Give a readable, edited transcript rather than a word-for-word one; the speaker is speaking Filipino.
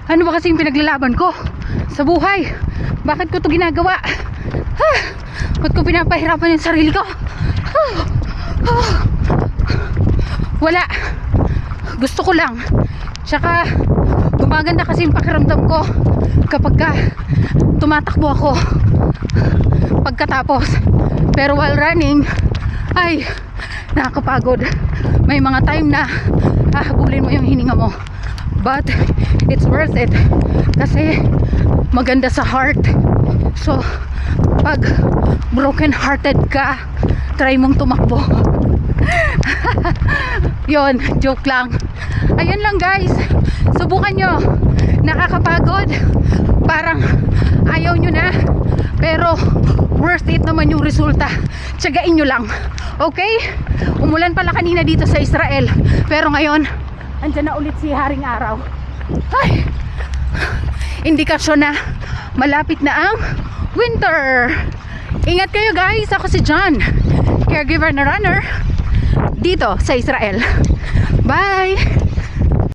Ano ba kasing pinaglalaban ko sa buhay? Bakit ko to ginagawa? Ba't ko pinapahirapan yung sarili ko? Wala. Gusto ko lang. Tsaka gumaganda kasi yung pakiramdam ko kapag tumatakbo ako pagkatapos. Pero while running ay nakakapagod. May mga time na hahabulin mo yung hininga mo, but it's worth it kasi maganda sa heart. So pag broken hearted ka, try mong tumakbo. Yon, joke lang. Ayun lang guys, subukan nyo. Nakakapagod, parang ayaw nyo na, pero worth it naman yung resulta. Tiyagain nyo lang, okay? Umulan pala kanina dito sa Israel, pero ngayon andyan na ulit si Haring Araw. Ay, indikasyon na malapit na ang winter. Ingat kayo guys, ako si John, caregiver na runner dito sa Israel. Bye!